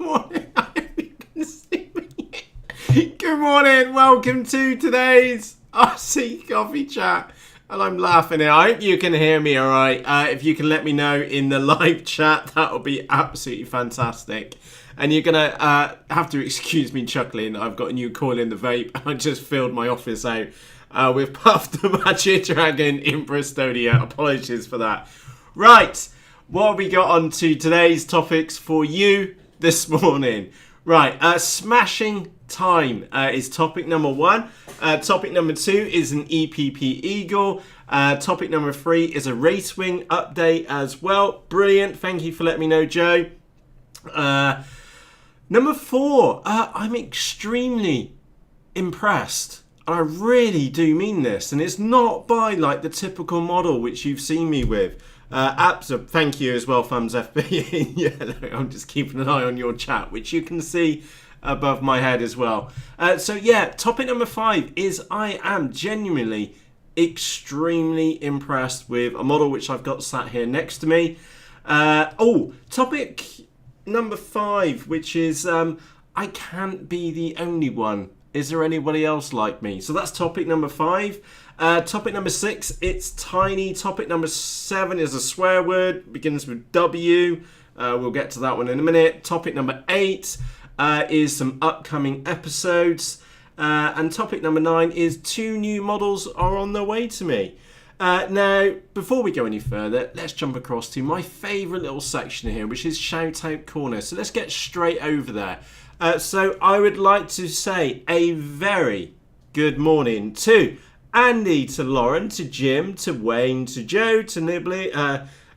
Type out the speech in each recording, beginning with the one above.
morning. I hope you can see me. Good morning. Welcome to today's RC Coffee Chat. And I'm laughing here. I hope you can hear me all right. If you can let me know in the live chat, that would be absolutely fantastic. And you're going to have to excuse me chuckling. I've got a new coil in the vape. I just filled my office out with Puff the Magic Dragon in Brestonia. Apologies for that. Right. What have we got on to today's topics for you this morning? Right. Smashing time is topic number 1. Topic number 2 is an EPP Eagle. Topic number 3 is a Race Wing update as well. Brilliant. Thank you for letting me know, Joe. Number 4, I'm extremely impressed. I really do mean this. And it's not by like the typical model which you've seen me with. Thank you as well, Thumbs FB. Yeah, I'm just keeping an eye on your chat, which you can see above my head as well. So yeah, topic number 5 is I am genuinely extremely impressed with a model which I've got sat here next to me. Topic number 5, which is I can't be the only one. Is there anybody else like me? So that's topic number 5. Topic number 6, it's tiny. Topic number 7 is a swear word, begins with W. We'll get to that one in a minute. Topic number 8 is some upcoming episodes. And topic number 9 is 2 new models are on their way to me. Now, before we go any further, let's jump across to my favourite little section here, which is Shout Out Corner. So let's get straight over there. So I would like to say a very good morning to Andy, to Lauren, to Jim, to Wayne, to Joe, to Nibbly,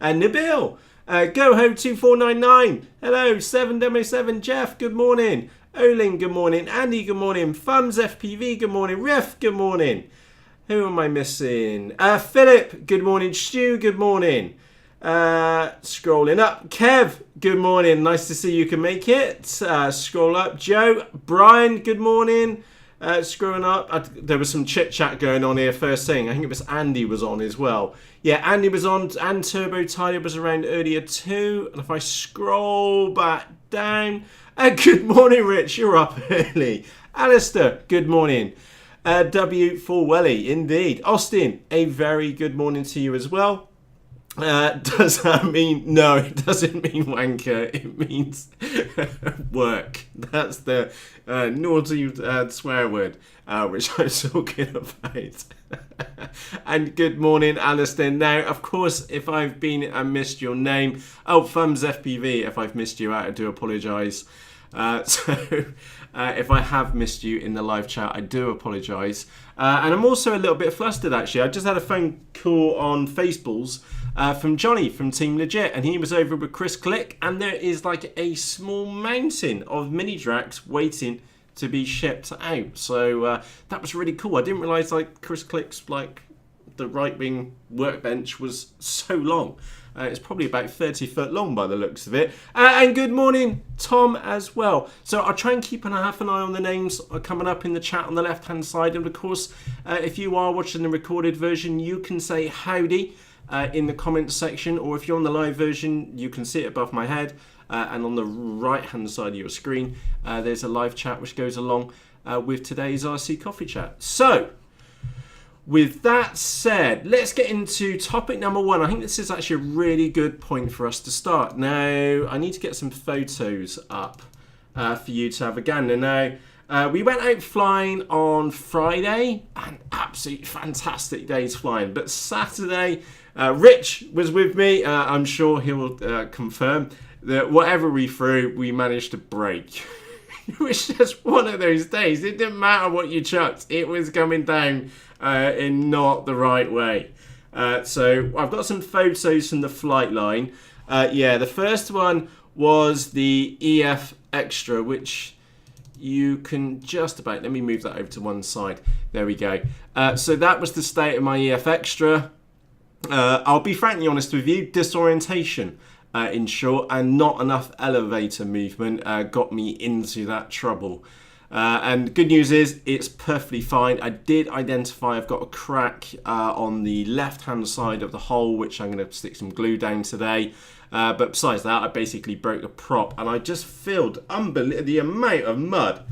and Nabil. GoHo2499. Hello, 7demo7 Jeff, good morning. Olin, good morning. Andy, good morning. Thumbs FPV, good morning. Ref, good morning. Who am I missing? Philip, good morning. Stu, good morning. Scrolling up. Kev, good morning. Nice to see you can make it. Scroll up. Joe, Brian, good morning. Scrolling up. There was some chit chat going on here first thing. I think it was Andy was on as well. Yeah, Andy was on and Turbo Tiger was around earlier too. And if I scroll back down. Good morning, Rich. You're up early. Alistair, good morning. W for Welly, indeed. Austin, a very good morning to you as well. Does that mean... No, it doesn't mean wanker. It means work. That's the naughty swear word, which I'm talking about. And good morning, Alistair. Now, of course, if I've been and missed your name... Oh, Thumbs FPV, if I've missed you out, I do apologise. If I have missed you in the live chat, I do apologise. And I'm also a little bit flustered, actually. I just had a phone call on Faceballs from Johnny from Team Legit, and he was over with Chris Click, and there is like a small mountain of mini Dracs waiting to be shipped out. So that was really cool. I didn't realise like Chris Click's like the right wing workbench was so long. It's probably about 30 foot long by the looks of it. And good morning, Tom, as well. So I'll try and keep half an eye on the names coming up in the chat on the left-hand side. And of course, if you are watching the recorded version, you can say howdy in the comments section. Or if you're on the live version, you can see it above my head. And on the right-hand side of your screen, there's a live chat which goes along with today's RC Coffee Chat. So... with that said, let's get into topic number 1. I think this is actually a really good point for us to start. Now, I need to get some photos up for you to have a gander. Now, we went out flying on Friday, and absolutely fantastic days flying. But Saturday, Rich was with me. I'm sure he will confirm that whatever we threw, we managed to break. It was just one of those days. It didn't matter what you chucked. It was coming down in not the right way. So I've got some photos from the flight line. Yeah, the first one was the EF Extra, which you can just about... Let me move that over to one side. There we go. So that was the state of my EF Extra. I'll be frankly honest with you, disorientation. In short, and not enough elevator movement got me into that trouble. And good news is it's perfectly fine. I did identify I've got a crack on the left-hand side of the hole, which I'm going to stick some glue down today. But besides that, I basically broke a prop, and I just filled the amount of mud.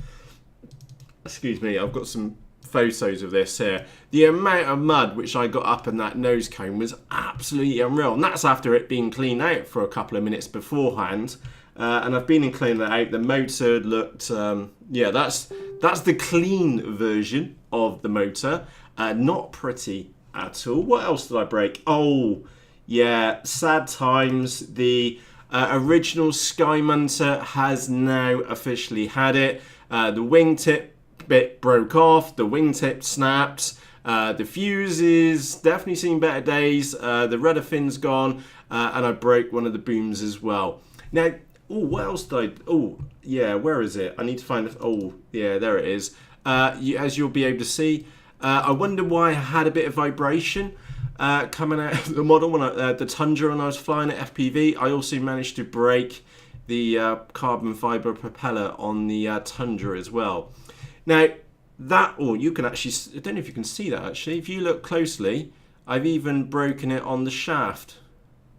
Excuse me, I've got some photos of this here. The amount of mud which I got up in that nose cone was absolutely unreal, and that's after it being cleaned out for a couple of minutes beforehand. And I've been and cleaned that out. The motor looked, yeah, that's the clean version of the motor. Not pretty at all. What else did I break? Oh, yeah, sad times. The original SkyHunter has now officially had it. The wingtip bit broke off. The wingtip snapped. The fuses definitely seen better days. The rudder fin's gone, and I broke one of the booms as well. Now, oh, what else did I? Oh, yeah, where is it? I need to find it. Oh, yeah, there it is. As you'll be able to see, I wonder why I had a bit of vibration coming out of the model when the Tundra when I was flying at FPV. I also managed to break the carbon fiber propeller on the Tundra as well. Now, that, or you can actually, I don't know if you can see that actually. If you look closely, I've even broken it on the shaft,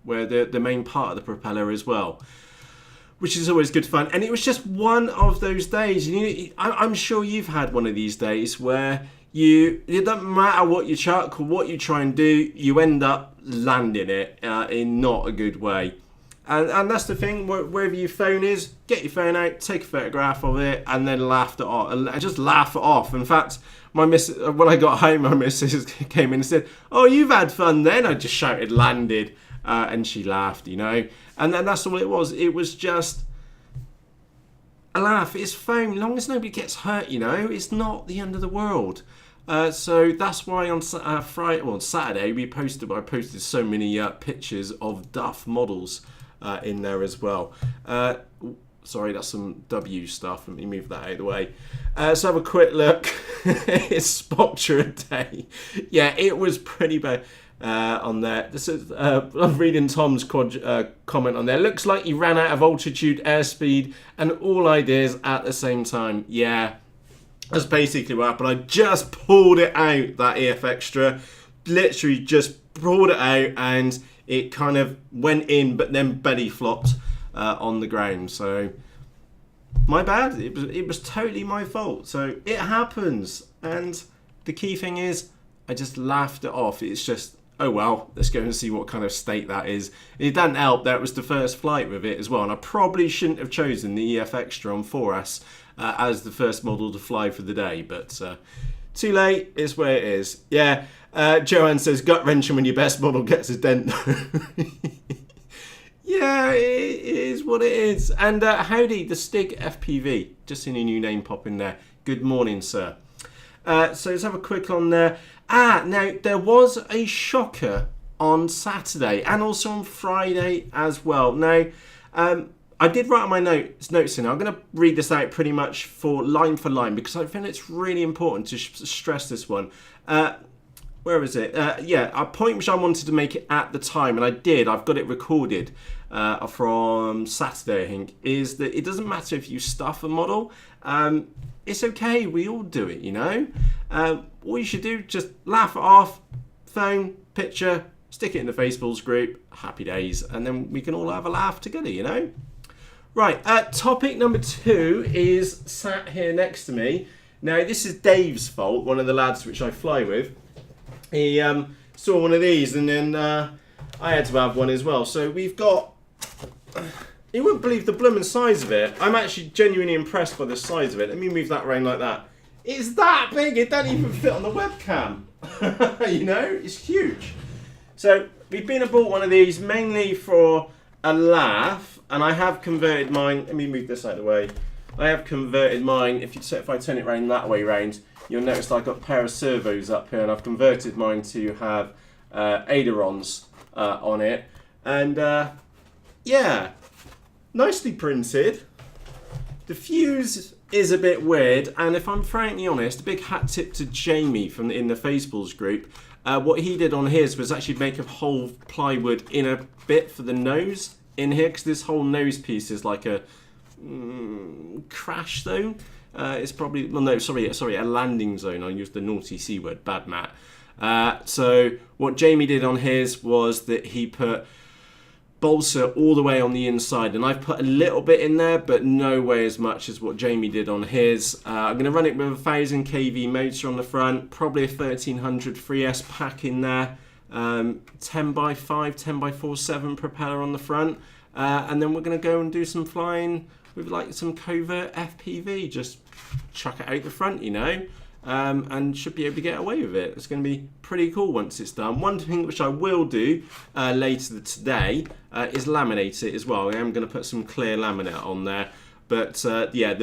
where the main part of the propeller as well, which is always good fun. And it was just one of those days. I'm sure you've had one of these days where it doesn't matter what you chuck or what you try and do, you end up landing it in not a good way. And that's the thing, wherever your phone is, get your phone out, take a photograph of it, and then laugh it off. And just laugh it off. In fact, my missus, when I got home, my missus came in and said, "Oh, you've had fun then." I just shouted, "Landed," and she laughed, you know. And then that's all it was. It was just a laugh. It's foam. As long as nobody gets hurt, you know, it's not the end of the world. So that's why on Friday, well, on Saturday, I posted so many pictures of Duff models in there as well. Sorry, that's some W stuff. Let me move that out of the way. So have a quick look. It's Sbach day. Yeah, it was pretty bad on there. This is I'm reading Tom's comment on there. Looks like he ran out of altitude, airspeed, and all ideas at the same time. Yeah, that's basically what happened. I just pulled it out, that EF Extra. Literally just pulled it out, and it kind of went in, but then belly flopped on the ground. So my bad. It was totally my fault. So it happens, and the key thing is I just laughed it off. It's just, oh well, let's go and see what kind of state that is. It doesn't help that it was the first flight with it as well, and I probably shouldn't have chosen the EF Extra on 4S as the first model to fly for the day, but too late is where it is. Yeah, Joanne says gut wrenching when your best model gets a dent. Yeah, it is what it is. And Howdy, the Stig FPV, just seen a new name pop in there. Good morning, sir. So let's have a quick on there. Now there was a shocker on Saturday and also on Friday as well. Now, I did write on my notes in. I'm going to read this out pretty much for line because I think it's really important to stress this one. Where is it? Yeah, a point which I wanted to make it at the time, and I did. I've got it recorded from Saturday, I think, is that it doesn't matter if you stuff a model. It's okay. We all do it, you know. All you should do, just laugh it off, phone, picture, stick it in the Faceballs group, happy days, and then we can all have a laugh together, you know. Right, topic number 2 is sat here next to me. Now, this is Dave's fault, one of the lads which I fly with. He saw one of these, and then I had to have one as well. So we've got, you wouldn't believe the blooming size of it. I'm actually genuinely impressed by the size of it. Let me move that around like that. It's that big, it doesn't even fit on the webcam. You know, it's huge. So we've been and bought one of these mainly for a laugh, and I have converted mine. Let me move this out of the way. I have converted mine. If I turn it around that way round, you'll notice I've got a pair of servos up here, and I've converted mine to have ailerons on it. And yeah, nicely printed. The fuse is a bit weird, and if I'm frankly honest, a big hat tip to Jamie from in the Faceballs group. What he did on his was actually make a whole plywood inner bit for the nose in here, because this whole nose piece is like a crash zone. It's probably, well, no, sorry, a landing zone. I used the naughty C word, bad Matt. So what Jamie did on his was that he put balsa all the way on the inside, and I've put a little bit in there, but no way as much as what Jamie did on his. I'm going to run it with a 1000 kV motor on the front, probably a 1300 3S pack in there, 10x5, 10x47 propeller on the front, and then we're going to go and do some flying with like some covert FPV, just chuck it out the front, you know. And should be able to get away with it. It's going to be pretty cool once it's done. One thing which I will do later today is laminate it as well. I am going to put some clear laminate on there. But yeah,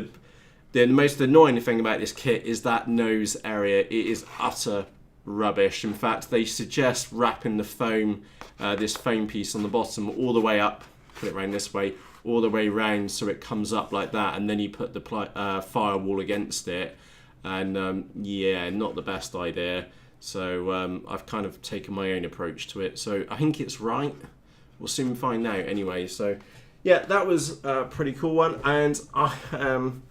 the most annoying thing about this kit is that nose area. It is utter rubbish. In fact, they suggest wrapping the foam, this foam piece on the bottom all the way up, put it around this way, all the way round so it comes up like that, and then you put the firewall against it. And yeah, not the best idea. So I've kind of taken my own approach to it. So I think it's right. We'll soon find out anyway. So yeah, that was a pretty cool one. And I am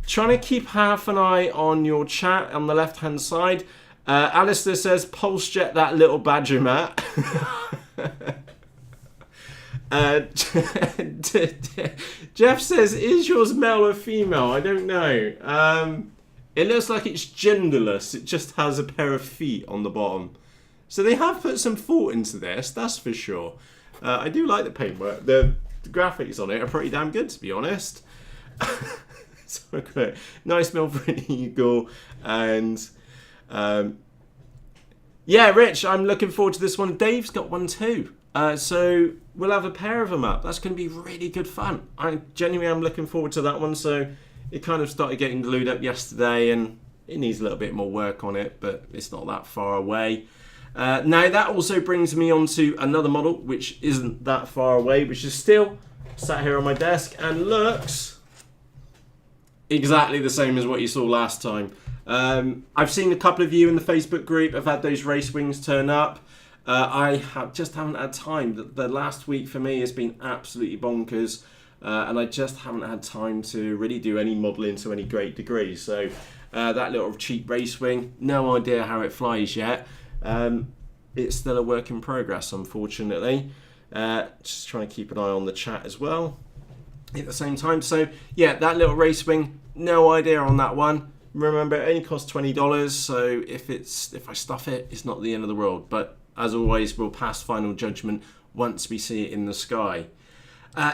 trying to keep half an eye on your chat on the left hand side. Alistair says, pulse jet that little badger, Matt. Jeff says, is yours male or female? I don't know. It looks like it's genderless. It just has a pair of feet on the bottom. So they have put some thought into this, that's for sure. I do like the paintwork. The graphics on it are pretty damn good, to be honest. So great. Nice mill for an eagle. And yeah, Rich, I'm looking forward to this one. Dave's got one too. So we'll have a pair of them up. That's going to be really good fun. I genuinely am looking forward to that one. So it kind of started getting glued up yesterday, and it needs a little bit more work on it, but it's not that far away. Now that also brings me on to another model which isn't that far away, which is still sat here on my desk and looks exactly the same as what you saw last time. I've seen a couple of you in the Facebook group have had those race wings turn up. I just haven't had time. The last week for me has been absolutely bonkers. And I just haven't had time to really do any modelling to any great degree. So that little cheap race wing, no idea how it flies yet. It's still a work in progress, unfortunately. Just trying to keep an eye on the chat as well at the same time. So yeah, that little race wing, no idea on that one. Remember, it only costs $20, so if I stuff it, it's not the end of the world. But as always, we'll pass final judgment once we see it in the sky.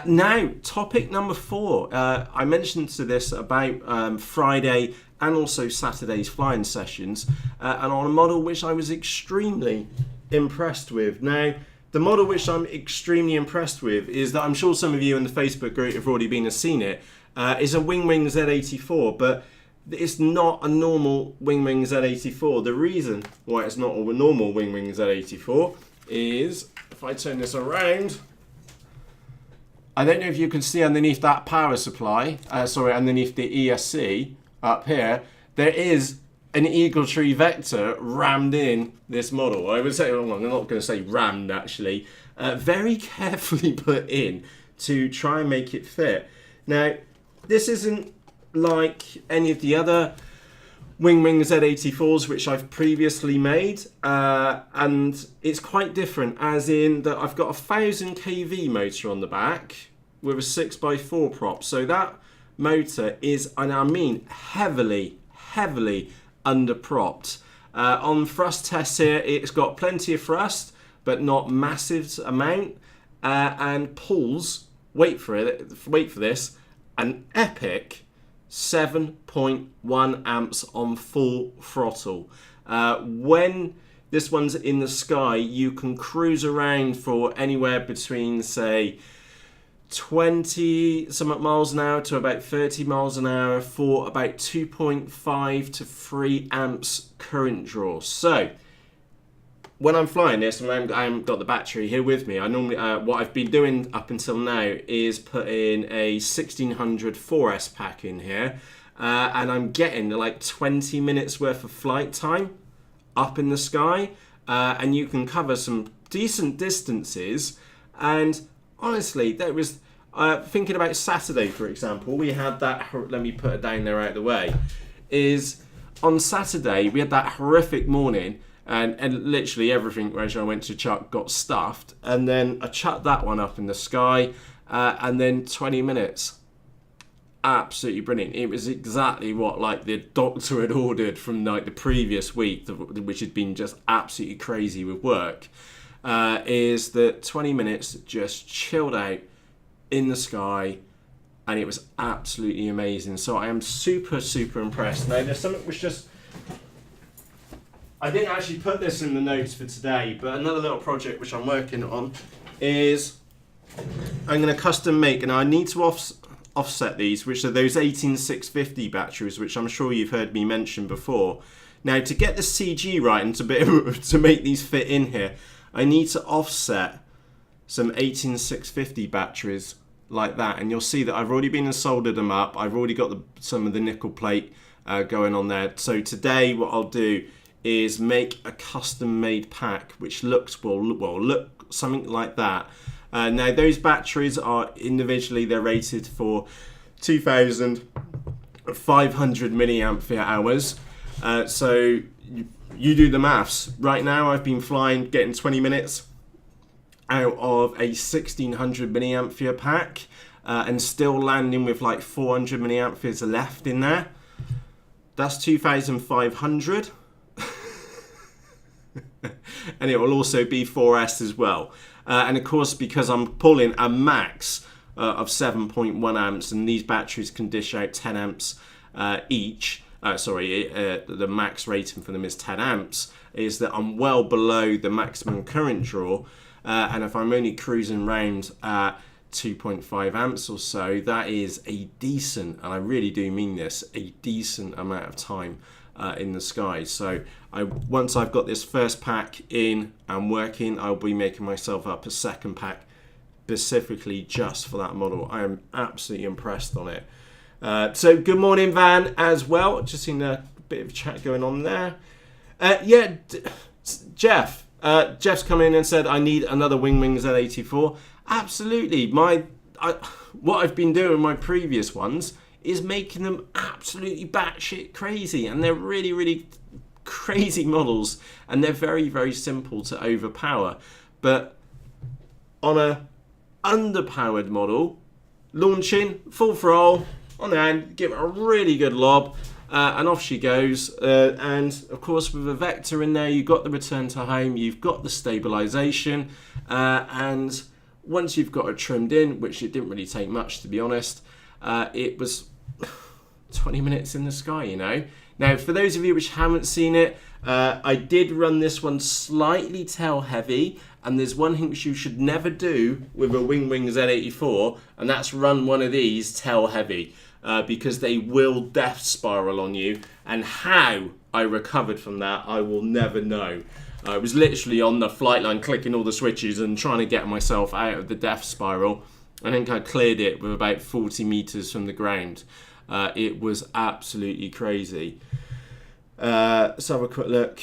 Now, topic number 4. I mentioned to this about Friday and also Saturday's flying sessions, and on a model which I was extremely impressed with. Now, the model which I'm extremely impressed with is that I'm sure some of you in the Facebook group have already been and seen it. Is a Wingwing Z84, but it's not a normal Wingwing Z84. The reason why it's not a normal Wingwing Z84 is, if I turn this around, I don't know if you can see underneath that power supply, underneath the ESC up here, there is an Eagle Tree Vector rammed in this model. I would say, well, I'm not going to say rammed actually, very carefully put in to try and make it fit. Now, this isn't like any of the other Wingwing Z84s which I've previously made, and it's quite different, as in that I've got a 1000 kV motor on the back with a 6x4 prop. So that motor is, and I mean heavily under-propped. On thrust tests here, it's got plenty of thrust, but not massive amount, and pulls, wait for this, an epic 7.1 amps on full throttle. When this one's in the sky, you can cruise around for anywhere between, say, 20 something miles an hour to about 30 miles an hour for about 2.5 to 3 amps current draw. So when I'm flying this, and I haven't got the battery here with me, I normally what I've been doing up until now is put in a 1600 4S pack in here, and I'm getting like 20 minutes worth of flight time up in the sky, and you can cover some decent distances. And honestly, thinking about Saturday, for example, we had that, let me put it down there out of the way, is on Saturday we had that horrific morning, and literally everything where I went to chuck got stuffed, and then I chucked that one up in the sky, and then 20 minutes. Absolutely brilliant. It was exactly what like the doctor had ordered from like the previous week, which had been just absolutely crazy with work, is that 20 minutes just chilled out in the sky, and it was absolutely amazing. So I am super impressed. Now there's something which just, I didn't actually put this in the notes for today, but another little project which I'm working on is I'm going to custom make, and I need to offset these, which are those 18650 batteries, which I'm sure you've heard me mention before. Now to get the CG right and to make these fit in here, I need to offset some 18650 batteries like that, and you'll see that I've already been and soldered them up. I've already got some of the nickel plate going on there. So today what I'll do is make a custom made pack which looks will look something like that. Now those batteries are individually, they're rated for 2,500 milliampere hours. So you do the maths. Right now I've been flying, getting 20 minutes out of a 1,600 milliampere pack, and still landing with like 400 milliamperes left in there. That's 2,500. And it will also be 4S as well. And of course, because I'm pulling a max of 7.1 amps, and these batteries can dish out 10 amps each. The max rating for them is 10 amps, is that I'm well below the maximum current draw. And if I'm only cruising around at 2.5 amps or so, that is a decent, and I really do mean this, a decent amount of time in the sky. So once I've got this first pack in and working, I'll be making myself up a second pack specifically just for that model. I am absolutely impressed on it. So good morning, Van, as well. Just seen a bit of chat going on there. Jeff. Jeff's come in and said, I need another Wingwing Z84. Absolutely. What I've been doing in my previous ones is making them absolutely batshit crazy, and they're really crazy models, and they're very simple to overpower. But on a underpowered model, launching full throttle on the hand, give it a really good lob, and off she goes. And of course, with a vector in there, you've got the return to home, you've got the stabilization, and once you've got it trimmed in, which it didn't really take much, to be honest, it was 20 minutes in the sky, you know. Now, for those of you which haven't seen it, I did run this one slightly tail heavy, and there's one thing which you should never do with a Wingwing Z84, and that's run one of these tail heavy, because they will death spiral on you, and how I recovered from that, I will never know. I was literally on the flight line clicking all the switches and trying to get myself out of the death spiral. I think I cleared it with about 40 meters from the ground. It was absolutely crazy. Let's have a quick look.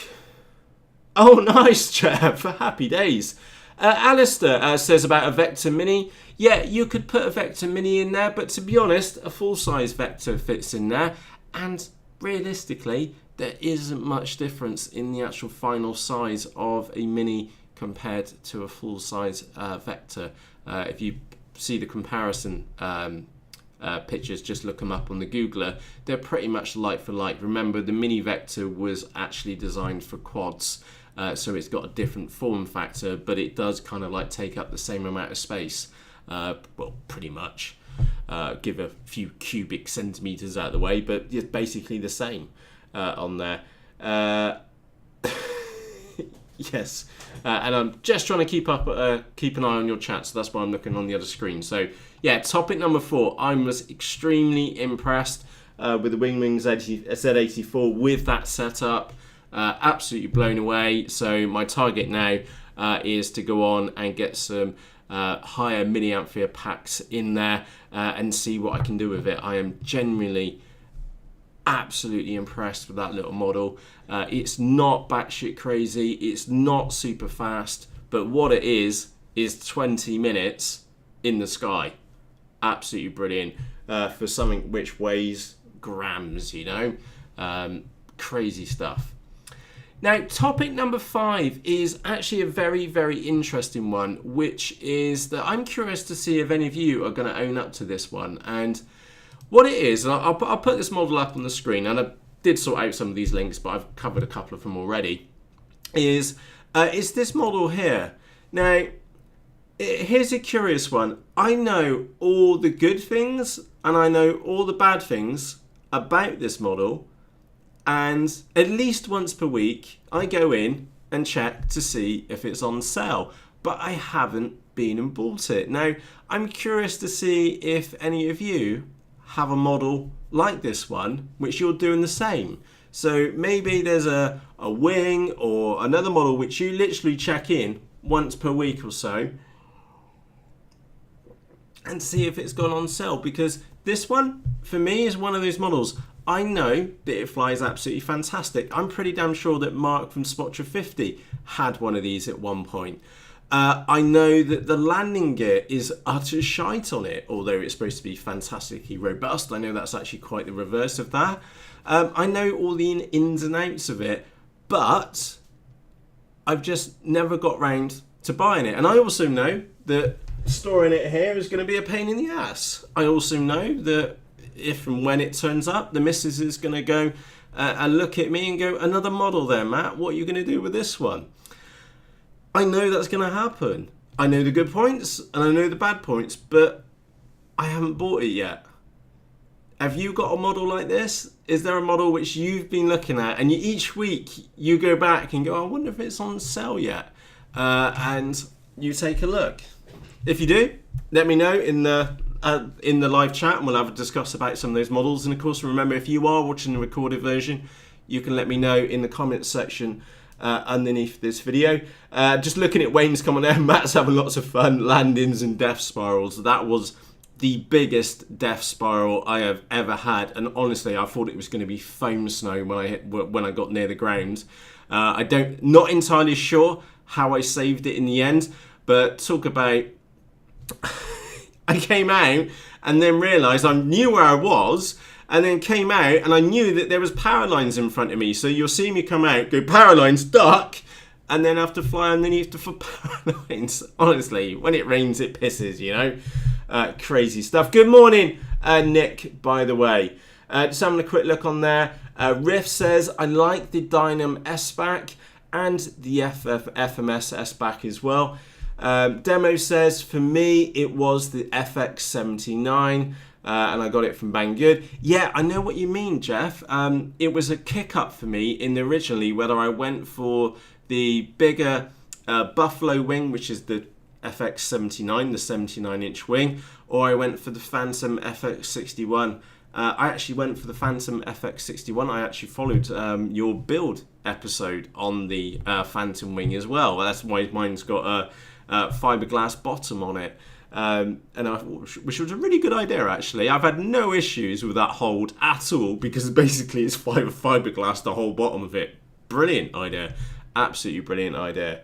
Oh, nice, Jeff. Happy days. Alistair says about a Vector Mini. Yeah, you could put a Vector Mini in there, but to be honest, a full-size Vector fits in there. And realistically, there isn't much difference in the actual final size of a Mini compared to a full-size Vector. If you see the comparison pictures, just look them up on the Googler. They're pretty much like for like. Remember, the Mini Vector was actually designed for quads, so it's got a different form factor, but it does kind of like take up the same amount of space. Well, pretty much. Give a few cubic centimeters out of the way, but it's basically the same on there. Yes, and I'm just trying to keep an eye on your chat, so that's why I'm looking on the other screen. So yeah, topic number 4. I was extremely impressed with the Wingwing Z84 with that setup. Absolutely blown away. So my target now is to go on and get some higher milliampere packs in there and see what I can do with it. I am genuinely absolutely impressed with that little model. It's not batshit crazy, it's not super fast, but what it is 20 minutes in the sky. absolutely brilliant for something which weighs grams, you know. Crazy stuff. Now, topic number 5 is actually a very, very interesting one, which is that I'm curious to see if any of you are going to own up to this one. And what it is, and I'll put this model up on the screen, and I did sort out some of these links, but I've covered a couple of them already, is this model here. Now, here's a curious one. I know all the good things, and I know all the bad things about this model, and at least once per week I go in and check to see if it's on sale, but I haven't been and bought it. Now, I'm curious to see if any of you have a model like this one which you're doing the same. So maybe there's a wing or another model which you literally check in once per week or so and see if it's gone on sale, because this one for me is one of those models. I know that it flies absolutely fantastic. I'm pretty damn sure that Mark from Spotcher 50 had one of these at one point. I know that the landing gear is utter shite on it, although it's supposed to be fantastically robust. I know that's actually quite the reverse of that. I know all the ins and outs of it, but I've just never got round to buying it. And I also know that storing it here is going to be a pain in the ass. I also know that if and when it turns up, the missus is going to go and look at me and go, another model there, Matt, what are you going to do with this one? I know that's going to happen. I know the good points and I know the bad points, but I haven't bought it yet. Have you got a model like this? Is there a model which you've been looking at and each week you go back and go, I wonder if it's on sale yet? And you take a look. If you do, let me know in the live chat, and we'll have a discuss about some of those models. And of course, remember, if you are watching the recorded version, you can let me know in the comments section underneath this video. Just looking at Wayne's comment there, Matt's having lots of fun, landings and death spirals. That was the biggest death spiral I have ever had, and honestly, I thought it was going to be foam snow when I got near the ground. Not entirely sure how I saved it in the end, but talk about. I came out and then realised I knew where I was, and then came out and I knew that there was power lines in front of me. So you'll see me come out, go power lines, duck, and then have to fly underneath the power lines. Honestly, when it rains, it pisses, you know. Crazy stuff. Good morning, Nick, by the way. Just having a quick look on there. Riff says, I like the Dynam Sbach and the FMS Sbach as well. Demo says, for me, it was the FX79, and I got it from Banggood. Yeah, I know what you mean, Jeff. It was a kick-up for me in the originally, whether I went for the bigger Buffalo wing, which is the FX79, the 79-inch wing, or I went for the Phantom FX61. I actually went for the Phantom FX61. I actually followed your build episode on the Phantom wing as well. That's why mine's got a fiberglass bottom on it, which was a really good idea actually. I've had no issues with that hold at all, because basically it's fiberglass, the whole bottom of it. Brilliant idea, absolutely brilliant idea.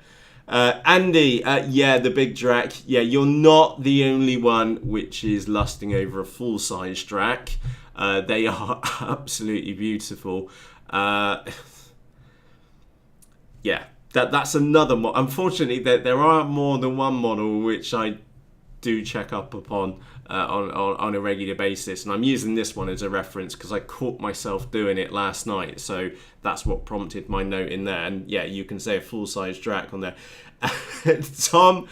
Andy, yeah, the big Drac. Yeah, you're not the only one which is lusting over a full-size Drac. They are absolutely beautiful. Yeah. That's another model. Unfortunately, there are more than one model which I do check up upon on a regular basis, and I'm using this one as a reference because I caught myself doing it last night, so that's what prompted my note in there. And yeah, you can say a full-size Drac on there. Tom,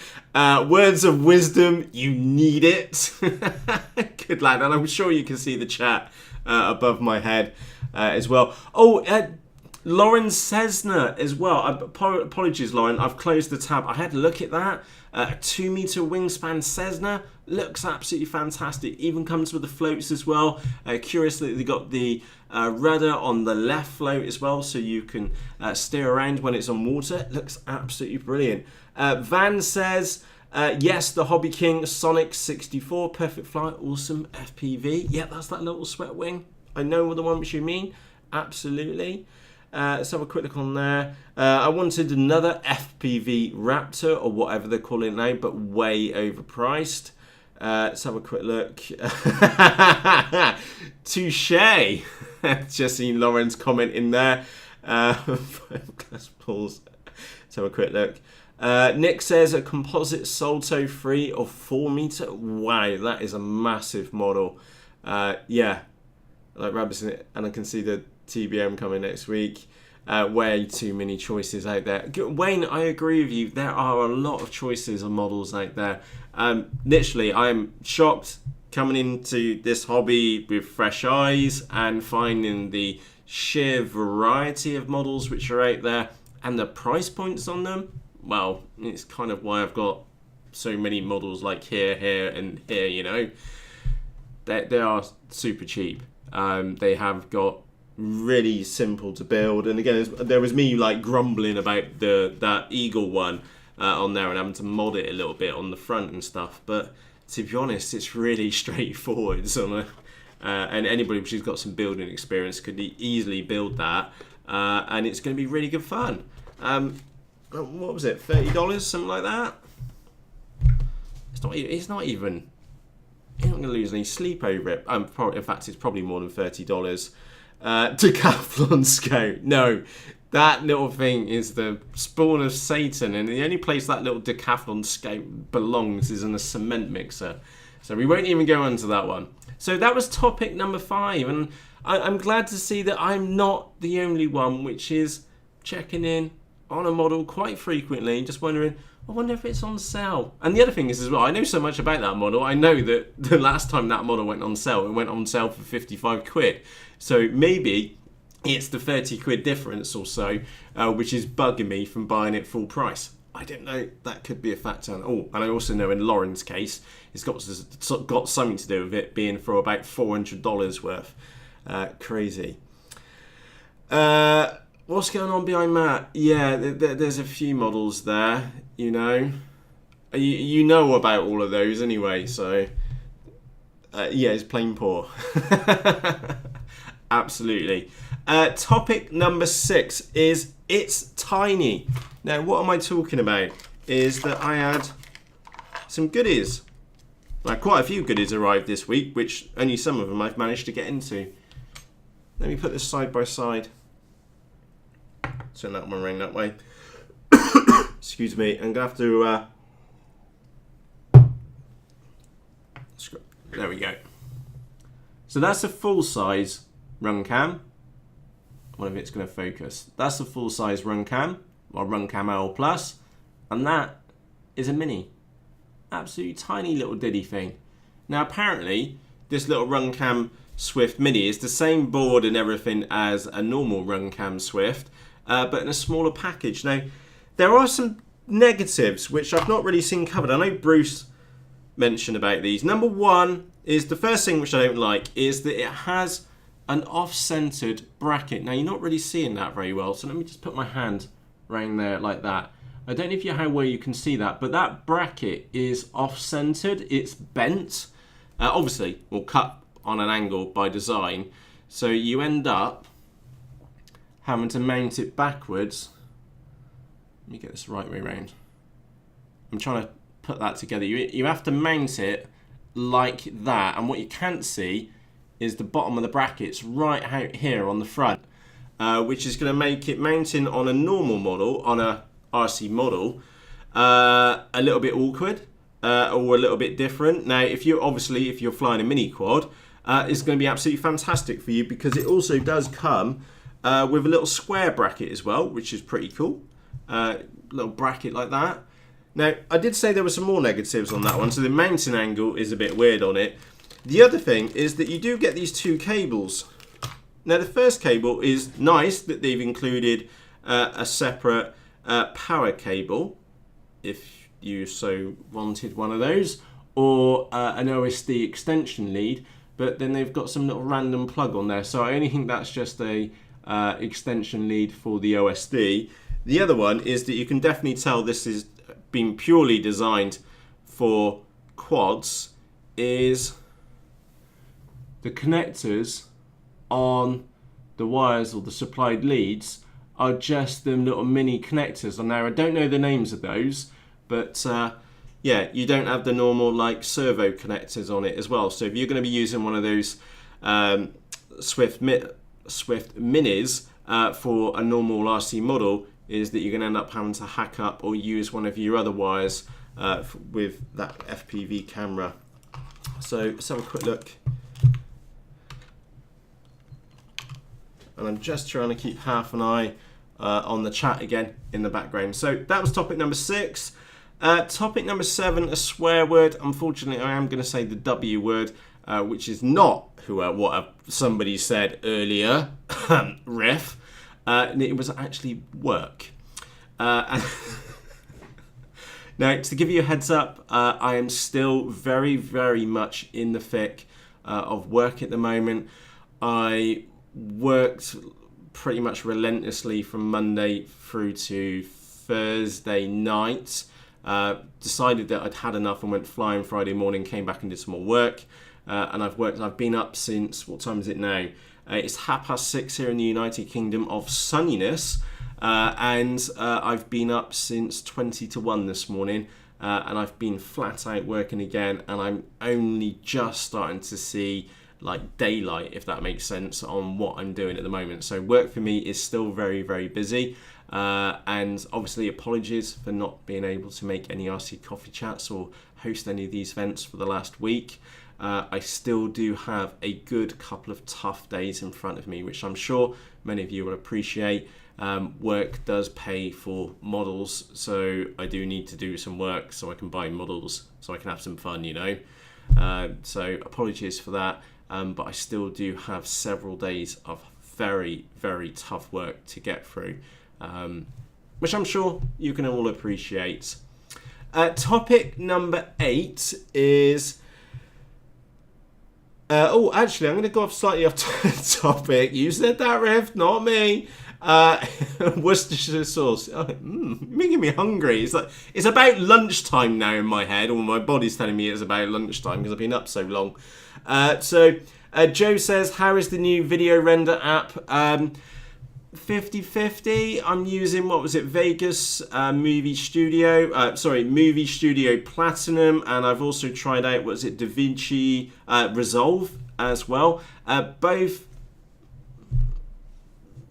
words of wisdom, you need it. Good lad, and I'm sure you can see the chat above my head as well. Lauren Cessna as well. Apologies, Lauren. I've closed the tab. I had to look at that. A 2-meter wingspan Cessna looks absolutely fantastic. Even comes with the floats as well. Curiously, they got the rudder on the left float as well, so you can steer around when it's on water. It looks absolutely brilliant. Van says, yes, the HobbyKing Sonic 64, perfect flight, awesome FPV. Yeah, that's that little sweat wing. I know the one which you mean. Absolutely. Let's have a quick look on there. I wanted another FPV Raptor, or whatever they're calling it now, but way overpriced. Let's have a quick look. Touche. Just seen Lauren's comment in there. 5 glass balls. Let's have a quick look. Nick says a composite Salto 3 of 4 meter. Wow, that is a massive model. Yeah, like Rabison, and I can see the TBM coming next week. Way too many choices out there. Wayne, I agree with you. There are a lot of choices of models out there. Literally, I'm shocked coming into this hobby with fresh eyes and finding the sheer variety of models which are out there and the price points on them. Well, it's kind of why I've got so many models like here, and here, you know. They are super cheap. They have got really simple to build, and again, there was me like grumbling about that Eagle one on there and having to mod it a little bit on the front and stuff, but to be honest, it's really straightforward. And anybody who's got some building experience could easily build that, and it's going to be really good fun. What was it, $30, something like that? It's not even. You're not going to lose any sleep over it. In fact, it's probably more than $30. Decathlon Scout. No, that little thing is the spawn of Satan, and the only place that little Decathlon Scout belongs is in a cement mixer. So we won't even go into that one. So that was topic number 5, and I'm glad to see that I'm not the only one which is checking in on a model quite frequently, just wondering, I wonder if it's on sale. And the other thing is as well, I know so much about that model. I know that the last time that model went on sale, it went on sale for 55 quid. So maybe it's the 30 quid difference or so, which is bugging me from buying it full price. I don't know, that could be a factor. Oh, and I also know in Lauren's case, it's got something to do with it being for about $400 worth. Crazy. What's going on behind Matt? Yeah, there's a few models there, you know. You know about all of those anyway, so... yeah, it's plain poor. Absolutely. Topic number 6 is it's tiny. Now, what am I talking about? Is that I had some goodies. Like, quite a few goodies arrived this week, which only some of them I've managed to get into. Let me put this side by side. Turn that one around that way. Excuse me, I'm going to have to... There we go. So that's a full-size Runcam. I wonder if it's going to focus. That's a full-size Runcam, or Runcam L+, and that is a mini. Absolutely tiny little diddy thing. Now apparently, this little Runcam Swift Mini is the same board and everything as a normal Runcam Swift, but in a smaller package. Now, there are some negatives which I've not really seen covered. I know Bruce mentioned about these. Number 1 is the first thing which I don't like is that it has an off-centered bracket. Now, you're not really seeing that very well, so let me just put my hand around there like that. I don't know how well you can see that, but that bracket is off-centered. It's bent. Obviously, we'll cut on an angle by design, so you end up having to mount it backwards. Let me get this the right way around. I'm trying to put that together. You have to mount it like that, and what you can't see is the bottom of the brackets right out here on the front, which is going to make it mounting on a normal model, on a RC model, a little bit awkward or a little bit different. Now, if you're flying a mini quad, it's going to be absolutely fantastic for you because it also does come with a little square bracket as well, which is pretty cool. Little bracket like that. Now, I did say there were some more negatives on that one, so the mounting angle is a bit weird on it. The other thing is that you do get these 2 cables. Now, the first cable is nice that they've included a separate power cable, if you so wanted one of those, or an OSD extension lead, but then they've got some little random plug on there, so I only think that's just a extension lead for the OSD. The other one is that you can definitely tell this is been purely designed for quads, is the connectors on the wires or the supplied leads are just them little mini connectors. And now I don't know the names of those, but yeah, you don't have the normal like servo connectors on it as well. So if you're going to be using one of those Swift Minis for a normal RC model, is that you're going to end up having to hack up or use one of your other wires with that FPV camera. So let's have a quick look. And I'm just trying to keep half an eye on the chat again in the background. So that was topic number 6. Topic number 7, a swear word. Unfortunately, I am going to say the W word, which is not what somebody said earlier, ref. It was actually work. Now, to give you a heads up, I am still very, very much in the thick of work at the moment. I worked pretty much relentlessly from Monday through to Thursday night. Decided that I'd had enough and went flying Friday morning, came back and did some more work. And I've been up since, what time is it now? It's 6:30 here in the United Kingdom of sunniness. And I've been up since 20 to 1 this morning. And I've been flat out working again. And I'm only just starting to see like daylight, if that makes sense, on what I'm doing at the moment. So work for me is still very, very busy. And obviously apologies for not being able to make any RC coffee chats or host any of these events for the last week. I still do have a good couple of tough days in front of me, which I'm sure many of you will appreciate. Work does pay for models, so I do need to do some work so I can buy models, so I can have some fun, you know. So apologies for that, but I still do have several days of very, very tough work to get through, which I'm sure you can all appreciate. Topic number 8 is... actually, I'm going to go off slightly off topic. You said that, Rev, not me. Worcestershire sauce. Oh, you're making me hungry. It's about lunchtime now in my head, or my body's telling me it's about lunchtime because I've been up so long. Joe says, how is the new video render app? 50/50. I'm using, what was it, Vegas Movie Studio Platinum, and I've also tried out, what was it, DaVinci Resolve as well. Both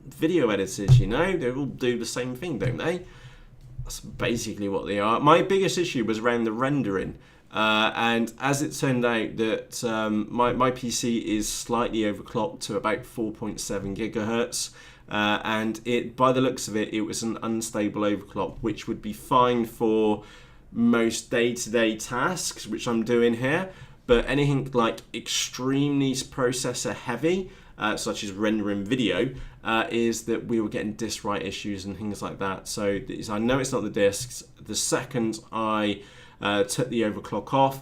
video editors, you know, they all do the same thing, don't they? That's basically what they are. My biggest issue was around the rendering, and as it turned out that my PC is slightly overclocked to about 4.7 gigahertz. And it, by the looks of it, it was an unstable overclock, which would be fine for most day-to-day tasks, which I'm doing here. But anything like extremely processor heavy, such as rendering video, is that we were getting disk write issues and things like that. So I know it's not the disks. The second I took the overclock off,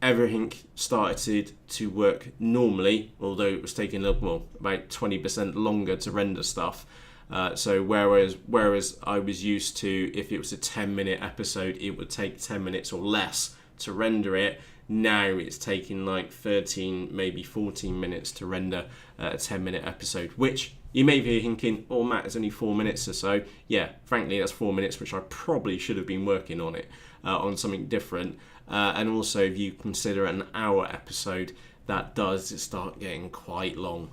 everything started to work normally, although it was taking a little more, about 20% longer to render stuff. So whereas I was used to, if it was a 10-minute episode, it would take 10 minutes or less to render it. Now it's taking like 13, maybe 14 minutes to render a 10-minute episode, which you may be thinking, oh, Matt, it's only 4 minutes or so. Yeah, frankly, that's 4 minutes, which I probably should have been working on it, on something different. And also, if you consider an hour episode, that does start getting quite long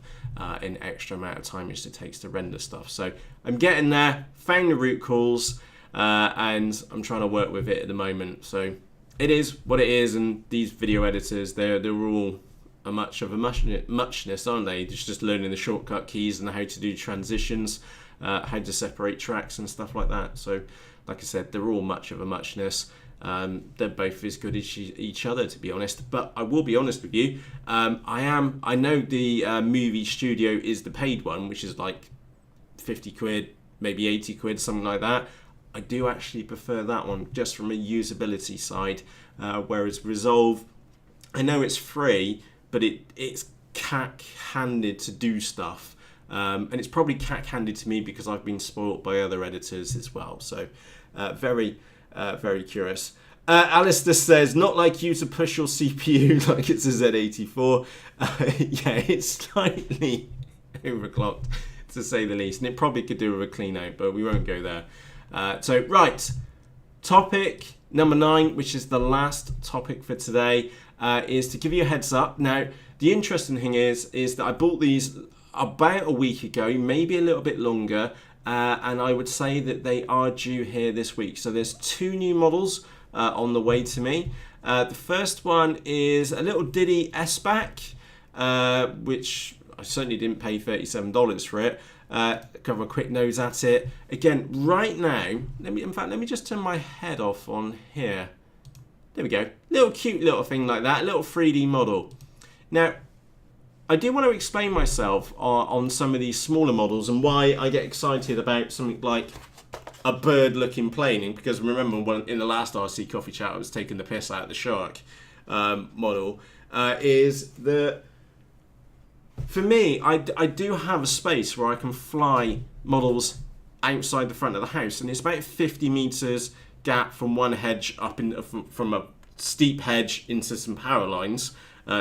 in extra amount of time it takes to render stuff. So I'm getting there, found the root cause, and I'm trying to work with it at the moment. So it is what it is, and these video editors, they're all a much of a muchness, aren't they? It's just learning the shortcut keys and how to do transitions, how to separate tracks and stuff like that. So, like I said, they're all much of a muchness. They're both as good as each other, to be honest. But I will be honest with you. I know the Movie Studio is the paid one, which is like 50 quid, maybe 80 quid, something like that. I do actually prefer that one, just from a usability side. Whereas Resolve, I know it's free, but it's cack-handed to do stuff. And it's probably cack-handed to me because I've been spoilt by other editors as well. So very curious. Alistair says, not like you to push your CPU like it's a Z84. Yeah, it's slightly overclocked, to say the least. And it probably could do with a clean out, but we won't go there. So, right. Topic Number 9, which is the last topic for today, is to give you a heads up. Now, the interesting thing is that I bought these about a week ago, maybe a little bit longer, and I would say that they are due here this week. So there's 2 new models on the way to me. The first one is a little Diddy Sbach, which I certainly didn't pay $37 for it. Cover a quick nose at it. Again, right now, let me just turn my head off on here. There we go. Little cute little thing like that, little 3D model. Now, I do want to explain myself on some of these smaller models and why I get excited about something like a bird-looking plane. Because remember, in the last RC Coffee Chat, I was taking the piss out of the shark model. Is that for me, I do have a space where I can fly models outside the front of the house, and it's about 50 meters gap from one hedge up from a steep hedge into some power lines,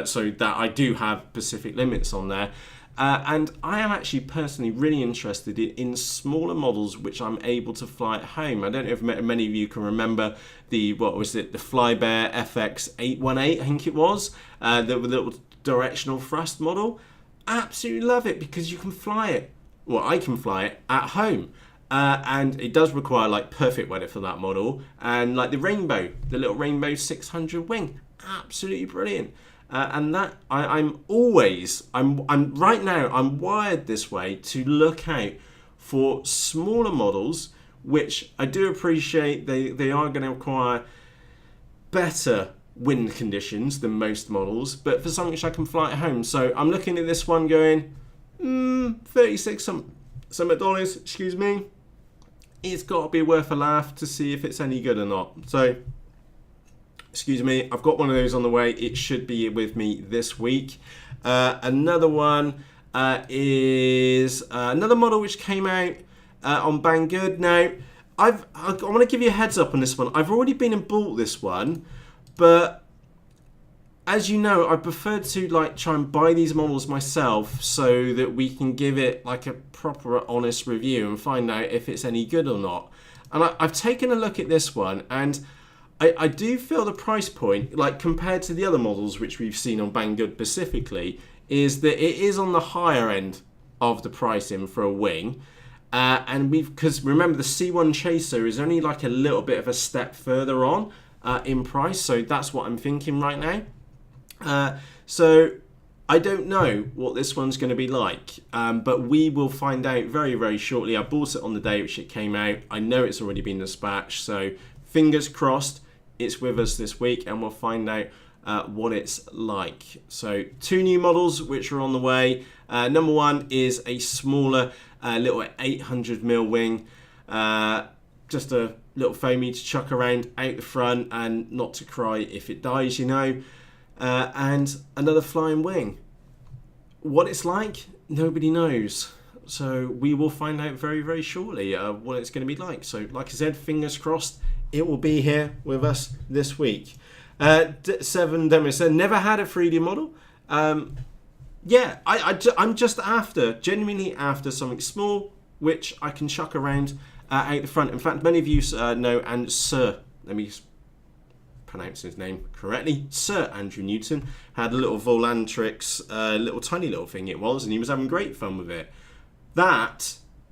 so that I do have specific limits on there. And I am actually personally really interested in smaller models which I'm able to fly at home. I don't know if many of you can remember the Flybear FX818, I think it was, the little directional thrust model. Absolutely love it because you can fly it. Well, I can fly it at home. And it does require like perfect weather for that model. And like the little Rainbow 600 wing, absolutely brilliant. And that I'm right now I'm wired this way to look out for smaller models, which I do appreciate they are going to require better wind conditions than most models, but for something which I can fly at home. So I'm looking at this one going, 36 some dollars, excuse me. It's got to be worth a laugh to see if it's any good or not. So, excuse me, I've got one of those on the way. It should be with me this week. Another one is another model which came out on Banggood. Now, I want to give you a heads up on this one. I've already been and bought this one, but as you know, I prefer to like try and buy these models myself so that we can give it like a proper honest review and find out if it's any good or not. And I've taken a look at this one, and I do feel the price point, like compared to the other models which we've seen on Banggood specifically, is that it is on the higher end of the pricing for a wing. And because remember the C1 Chaser is only like a little bit of a step further on in price, so that's what I'm thinking right now. So I don't know what this one's going to be like, but we will find out very, very shortly. I bought it on the day which it came out. I know it's already been dispatched, so fingers crossed it's with us this week, and we'll find out what it's like. So 2 new models which are on the way. Number 1 is a smaller little 800mm wing, just a little foamy to chuck around out the front and not to cry if it dies, you know. And another flying wing. What it's like, nobody knows. So we will find out very, very shortly what it's going to be like. So like I said, fingers crossed, it will be here with us this week. 7 Demo said, never had a 3D model. Yeah, I'm just genuinely after something small, which I can chuck around out the front. In fact, many of you know, and Sir, let me pronounce his name correctly, Sir Andrew Newton, had a little Volantrix, tiny little thing it was, and he was having great fun with it.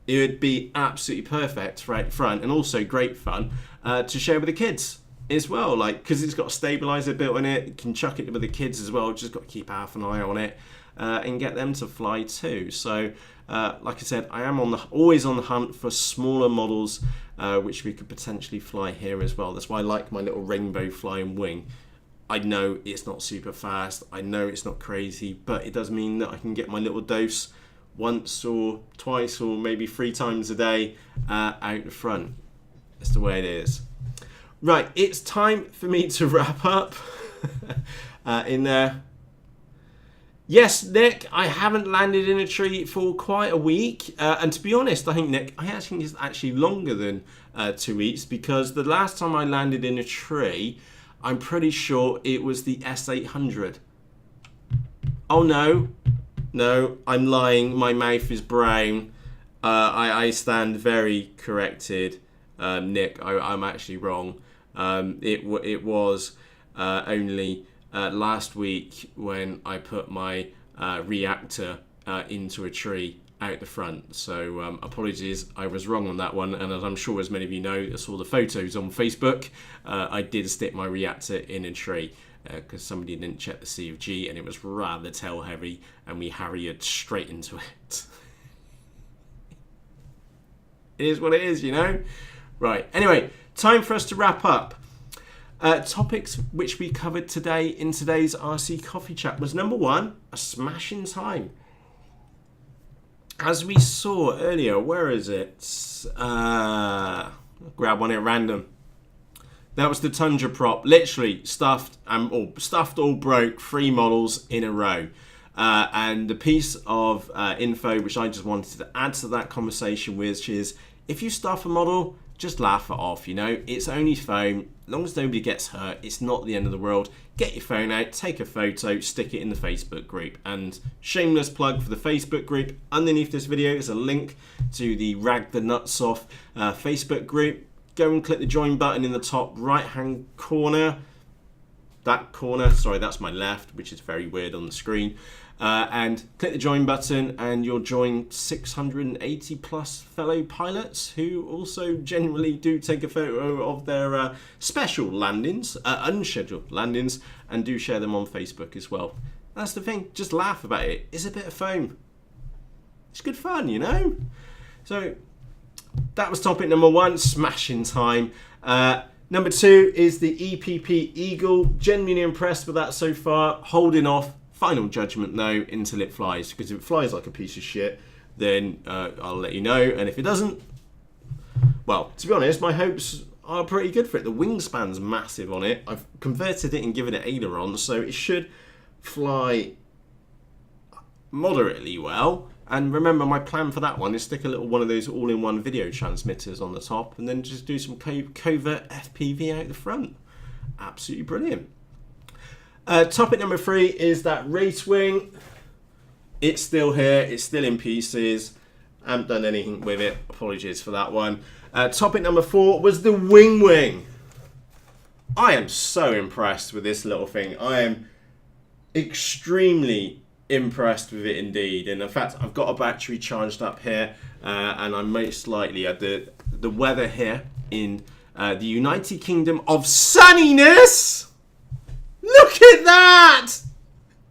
It would be absolutely perfect right front, and also great fun to share with the kids as well, like because it's got a stabilizer built in it. You can chuck it with the kids as well. Just got to keep half an eye on it and get them to fly too. So like I said, I am always on the hunt for smaller models which we could potentially fly here as well. That's why I like my little rainbow flying wing. I know it's not super fast, I know it's not crazy, but it does mean that I can get my little dose once or twice or maybe 3 times a day out the front. That's the way it is. Right, it's time for me to wrap up in there. Yes, Nick, I haven't landed in a tree for quite a week. And to be honest, I think, Nick, I think it's actually longer than 2 weeks, because the last time I landed in a tree, I'm pretty sure it was the S800. Oh, no, I'm lying. My mouth is brown. I stand very corrected, Nick. I'm actually wrong. It was only last week when I put my reactor into a tree out the front. So apologies, I was wrong on that one. And as I'm sure as many of you know that saw the photos on Facebook, I did stick my reactor in a tree because somebody didn't check the C of G and it was rather tail heavy and we harried straight into it. It is what it is, you know? Right, anyway, time for us to wrap up. Topics which we covered today in today's RC Coffee Chat was number 1, a smashing time. As we saw earlier, where is it? Grab one at random. That was the Tundra prop, literally stuffed all broke, 3 models in a row. And the piece of info which I just wanted to add to that conversation, which is if you stuff a model, just laugh it off, you know, it's only foam. As long as nobody gets hurt, it's not the end of the world. Get your phone out, take a photo, stick it in the Facebook group. And shameless plug for the Facebook group. Underneath this video is a link to the Rag the Nuts Off Facebook group. Go and click the join button in the top right hand corner. That corner, sorry, that's my left, which is very weird on the screen. And click the join button and you'll join 680 plus fellow pilots who also generally do take a photo of their special landings, unscheduled landings, and do share them on Facebook as well. That's the thing, just laugh about it. It's a bit of foam. It's good fun, you know? So that was topic number 1, smashing time. Number 2 is the EPP Eagle. Genuinely impressed with that so far. Holding off. Final judgment though until it flies, because if it flies like a piece of shit, then I'll let you know. And if it doesn't, well, to be honest, my hopes are pretty good for it. The wingspan's massive on it. I've converted it and given it ailerons, so it should fly moderately well. And remember, my plan for that one is stick a little one of those all-in-one video transmitters on the top and then just do some covert FPV out the front. Absolutely brilliant. Topic number 3 is that race wing. It's still here. It's still in pieces. I haven't done anything with it. Apologies for that one. Topic number 4 was the WingWing. I am so impressed with this little thing. I am extremely impressed with it indeed. And in fact, I've got a battery charged up here, and I'm most likely at the weather here in the United Kingdom of sunniness. Look at that!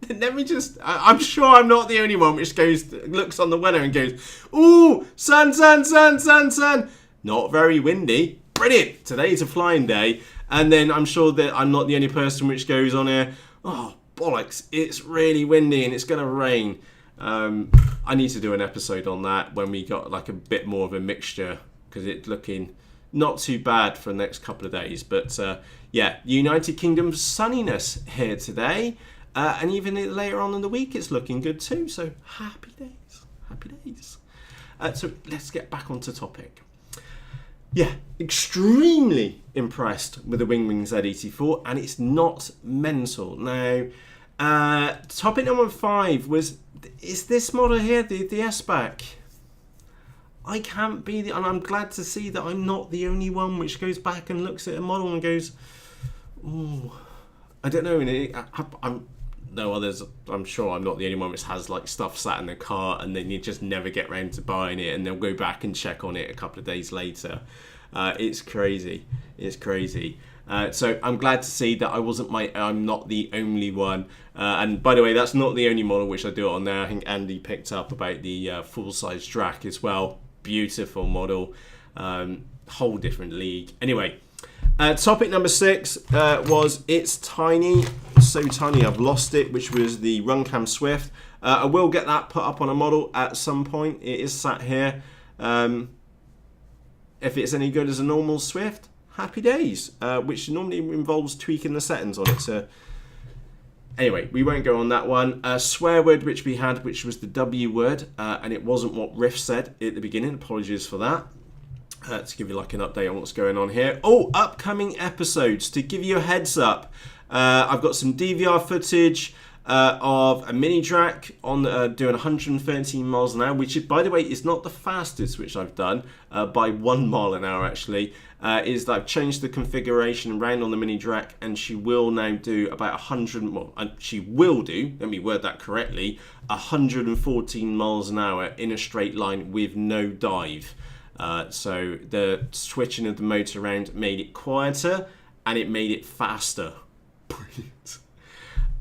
Let me just, I'm sure I'm not the only one which looks on the weather and goes, ooh, sun, sun, sun, sun, sun. Not very windy. Brilliant. Today's a flying day. And then I'm sure that I'm not the only person which goes on here, oh, bollocks, it's really windy and it's going to rain. I need to do an episode on that when we got like a bit more of a mixture, because it's looking not too bad for the next couple of days. But yeah, United Kingdom sunniness here today. And even later on in the week, it's looking good too. So happy days, happy days. So let's get back onto topic. Yeah, extremely impressed with the Wingwing Z84, and it's not mental. Now, topic number 5 is this model here, the Sbach. I can't be, and I'm glad to see that I'm not the only one which goes back and looks at a model and goes, ooh, I don't know. No others, I'm sure I'm not the only one which has like stuff sat in the car and then you just never get round to buying it and they'll go back and check on it a couple of days later. It's crazy. It's crazy. So I'm glad to see that I'm not the only one. And by the way, that's not the only model which I do it on there. I think Andy picked up about the full-size Drac as well. Beautiful model. Whole different league. Anyway, topic number 6 was it's tiny. So tiny I've lost it, which was the Runcam Swift. I will get that put up on a model at some point. It is sat here. If it's any good as a normal Swift, happy days, which normally involves tweaking the settings on it. So anyway, we won't go on that one. Swear word which we had, which was the W word, and it wasn't what Riff said at the beginning. Apologies for that. To give you like an update on what's going on here. Oh, upcoming episodes, to give you a heads up. I've got some DVR footage of a mini drac on doing 113 miles an hour, which, by the way, is not the fastest which I've done by 1 mile an hour, actually. Is that I've changed the configuration around on the mini drac, and she will now do about 100, well, she will do, let me word that correctly, 114 miles an hour in a straight line with no dive. So the switching of the motor around made it quieter and it made it faster. Brilliant.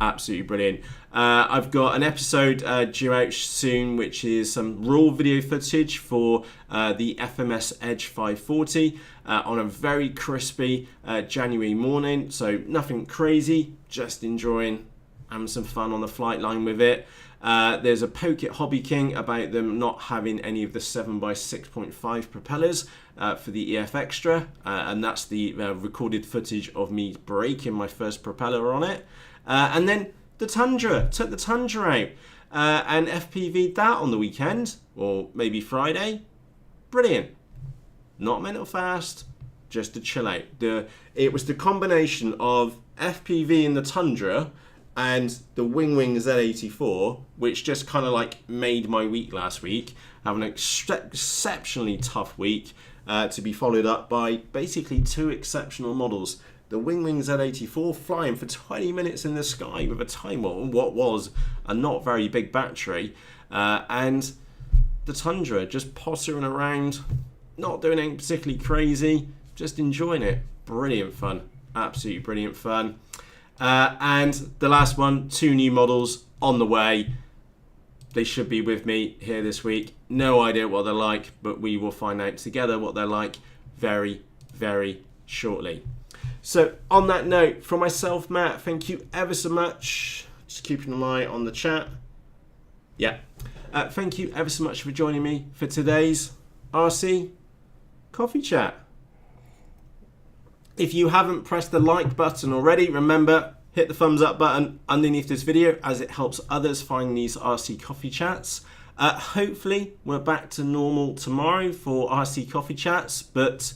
Absolutely brilliant. I've got an episode due out soon, which is some raw video footage for the FMS Edge 540 on a very crispy January morning. So nothing crazy, just enjoying having some fun on the flight line with it. There's a poke at HobbyKing about them not having any of the 7x6.5 propellers for the EF Extra, and that's the recorded footage of me breaking my first propeller on it. And then the Tundra, took the Tundra out and FPV'd that on the weekend, or maybe Friday. Brilliant. Not mental fast, just to chill out. It was the combination of FPV in the Tundra and the Wingwing Z84, which just kind of like made my week last week. Having an exceptionally tough week to be followed up by basically 2 exceptional models. The Wingwing Z84 flying for 20 minutes in the sky with a time on what was a not very big battery, and the Tundra just pottering around, not doing anything particularly crazy, just enjoying it. Brilliant fun, absolutely brilliant fun. And the last one, 2 new models on the way. They should be with me here this week. No idea what they're like, but we will find out together what they're like very, very shortly. So on that note, from myself, Matt, thank you ever so much. Just keeping an eye on the chat. Yeah. Thank you ever so much for joining me for today's RC Coffee Chat. If you haven't pressed the like button already, remember, hit the thumbs up button underneath this video as it helps others find these RC Coffee Chats. Hopefully, we're back to normal tomorrow for RC Coffee Chats, but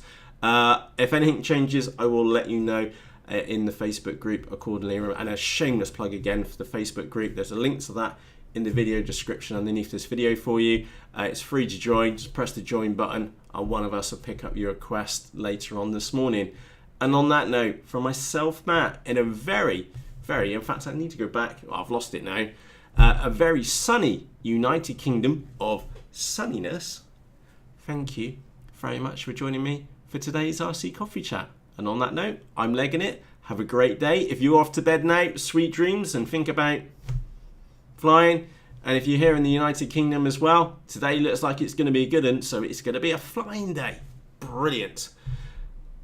if anything changes, I will let you know in the Facebook group accordingly. And a shameless plug again for the Facebook group. There's a link to that in the video description underneath this video for you. It's free to join. Just press the join button and one of us will pick up your request later on this morning. And on that note, from myself, Matt, in a very, in fact, I need to go back. Oh, I've lost it now. A very sunny United Kingdom of sunniness. Thank you very much for joining me for today's RC Coffee Chat. And on that note, I'm legging it. Have a great day. If you're off to bed now, sweet dreams and think about flying. And if you're here in the United Kingdom as well, today looks like it's going to be a good one, so it's going to be a flying day. Brilliant.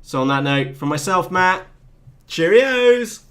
So on that note, from myself, Matt, cheerios!